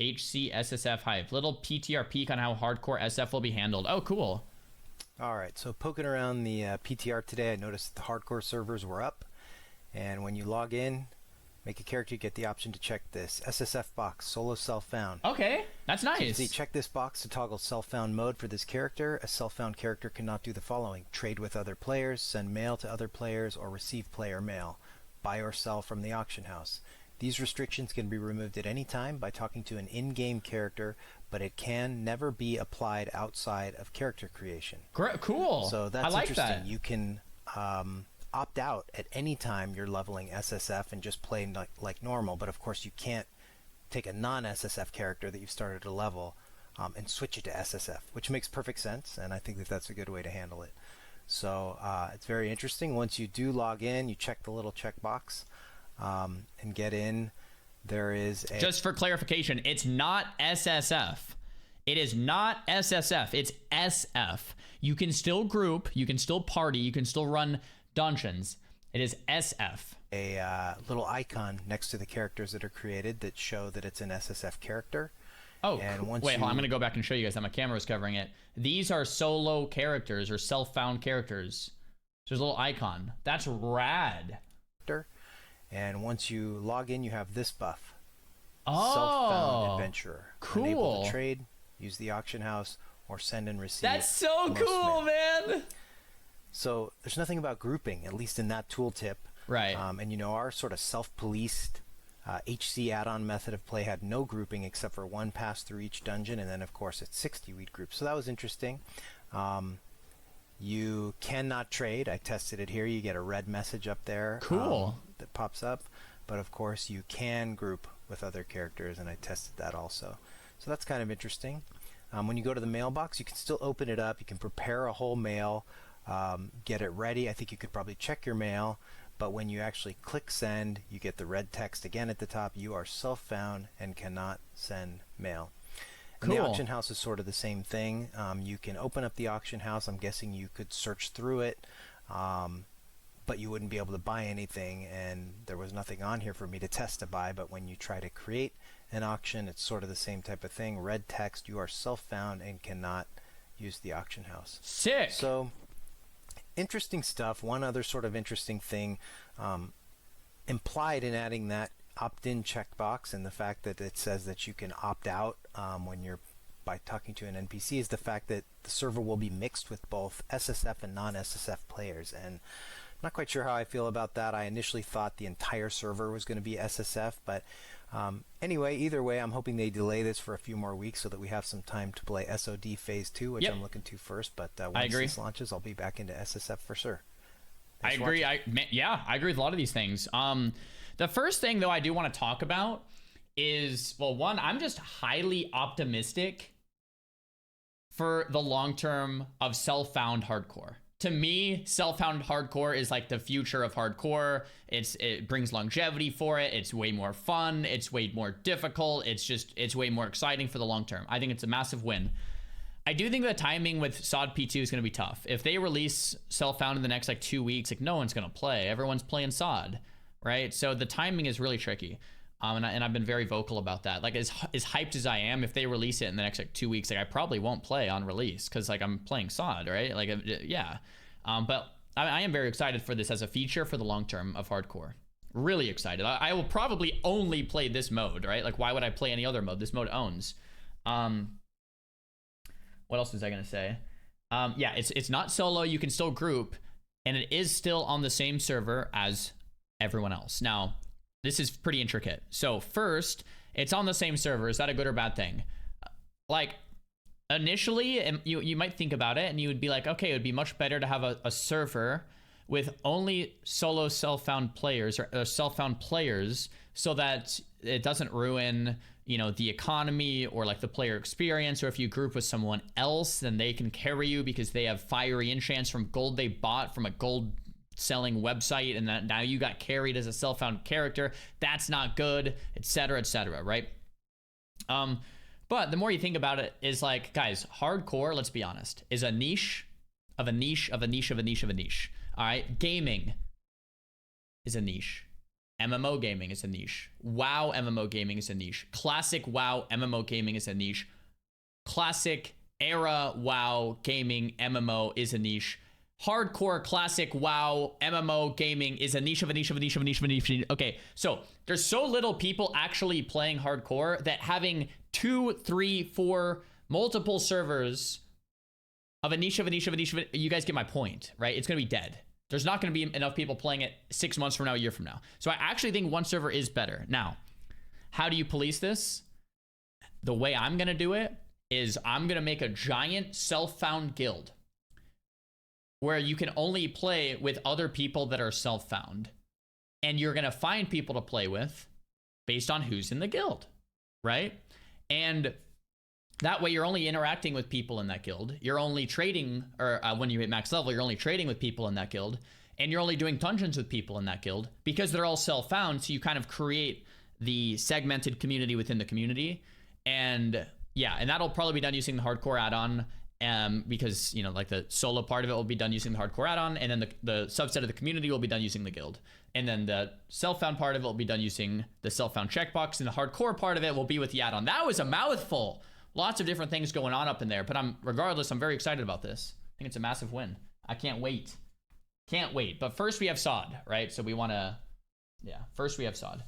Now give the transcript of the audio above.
HC SSF Hive. Little PTR peek on how hardcore SF will be handled. Oh, cool. All right, so poking around the PTR today, I noticed the hardcore servers were up. And when you log in, make a character, you get the option to check this SSF box, solo self-found. Okay, that's nice. So you can see, check this box to toggle self-found mode for this character. A self-found character cannot do the following: trade with other players, send mail to other players, or receive player mail, buy or sell from the auction house. These restrictions can be removed at any time by talking to an in-game character, but it can never be applied outside of character creation. Cool. So that's I like interesting. that. You can opt out at any time you're leveling SSF and just play like normal, but of course you can't take a non-SSF character that you've started to level and switch it to SSF, which makes perfect sense, and I think that that's a good way to handle it. So it's very interesting. Once you do log in, you check the little checkbox and get in. There is a... Just for clarification, it's not SSF. It is not SSF. It's SF. You can still group, you can still party, you can still run dungeons. It is SF. A little icon next to the characters that are created that show that it's an SSF character. Oh, and once wait, hold on. I'm going to go back and show you guys how my camera is covering it. These are solo characters or self-found characters. There's a little icon. That's rad. And once you log in, you have this buff. Oh, self-found adventurer. Cool. Unable to trade, use the auction house, or send and receive. That's so cool, man. So there's nothing about grouping, at least in that tooltip. Right. And you know, our sort of self-policed HC add-on method of play had no grouping except for one pass through each dungeon, and then of course at 60 we'd group. So that was interesting. You cannot trade. I tested it here. You get a red message up there. Cool. That pops up. But of course you can group with other characters, and I tested that also. So that's kind of interesting. When you go to the mailbox, you can still open it up. You can prepare a whole mail, get it ready. I think you could probably check your mail, but when you actually click send, you get the red text again at the top. You are self-found and cannot send mail. And Cool. the auction house is sort of the same thing. You can open up the auction house. I'm guessing you could search through it, but you wouldn't be able to buy anything, and there was nothing on here for me to test to buy. But when you try to create an auction, it's sort of the same type of thing. Red text, you are self-found and cannot use the auction house. Sick. So interesting stuff. One other sort of interesting thing implied in adding that opt-in checkbox, and the fact that it says that you can opt out when you're by talking to an NPC, is the fact that the server will be mixed with both SSF and non-SSF players. And I'm not quite sure how I feel about that. I initially thought the entire server was going to be SSF, but anyway, either way, I'm hoping they delay this for a few more weeks so that we have some time to play SOD Phase 2, which I'm looking to first. But once this launches, I'll be back into SSF for sure. Thanks I agree. I agree with a lot of these things. The first thing, though, I do want to talk about is, well, one, I'm just highly optimistic for the long term of self-found hardcore. To me, self-found hardcore is like the future of hardcore. It brings longevity for it. It's way more fun. It's way more difficult. It's way more exciting for the long term. I think it's a massive win. I do think the timing with SOD P2 is going to be tough. If they release self-found in the next like 2 weeks, like no one's going to play. Everyone's playing SOD, right? So the timing is really tricky. And I've been very vocal about that. Like as hyped as I am, if they release it in the next like 2 weeks, like I probably won't play on release because like I'm playing SOD, right? Like yeah. But I am very excited for this as a feature for the long term of hardcore. Really excited. I will probably only play this mode, right? Like why would I play any other mode? This mode owns. What else was I gonna say? Yeah, it's not solo. You can still group, and it is still on the same server as everyone else. Now, this is pretty intricate. So first, it's on the same server. Is that a good or bad thing? Like initially, you might think about it, and you would be like, okay, it would be much better to have a server with only solo self-found players or self-found players, so that it doesn't ruin, you know, the economy or like the player experience. Or if you group with someone else, then they can carry you because they have fiery enchants from gold they bought from a gold selling website, and that now you got carried as a self-found character. That's not good, etc., etc., right? But the more you think about it, is like, guys, hardcore, let's be honest, is a niche of a niche of a niche of a niche of a niche. All right, gaming is a niche. MMO gaming is a niche. WoW MMO gaming is a niche. Classic WoW MMO gaming is a niche. Classic era WoW gaming MMO is a niche. Hardcore classic WoW MMO gaming is a niche of a niche of a niche of a niche of a niche. Okay, so there's so little people actually playing hardcore that having 2, 3, 4 multiple servers of a niche of a niche of a niche of a, you guys get my point, right? It's gonna be dead. There's not gonna be enough people playing it 6 months from now, a year from now. So I actually think one server is better. Now, how do you police this? The way I'm gonna do it is I'm gonna make a giant self-found guild where you can only play with other people that are self-found. And you're gonna find people to play with based on who's in the guild, right? And that way you're only interacting with people in that guild. You're only trading, or when you hit max level, you're only trading with people in that guild. And you're only doing dungeons with people in that guild because they're all self-found. So you kind of create the segmented community within the community. And yeah, and that'll probably be done using the hardcore add-on, because, you know, like the solo part of it will be done using the hardcore add-on, and then the subset of the community will be done using the guild. And then the self-found part of it will be done using the self-found checkbox, and the hardcore part of it will be with the add-on. That was a mouthful. Lots of different things going on up in there, but regardless, I'm very excited about this. I think it's a massive win. I can't wait. Can't wait. But first we have SOD, right? So we want to, yeah, first we have SOD.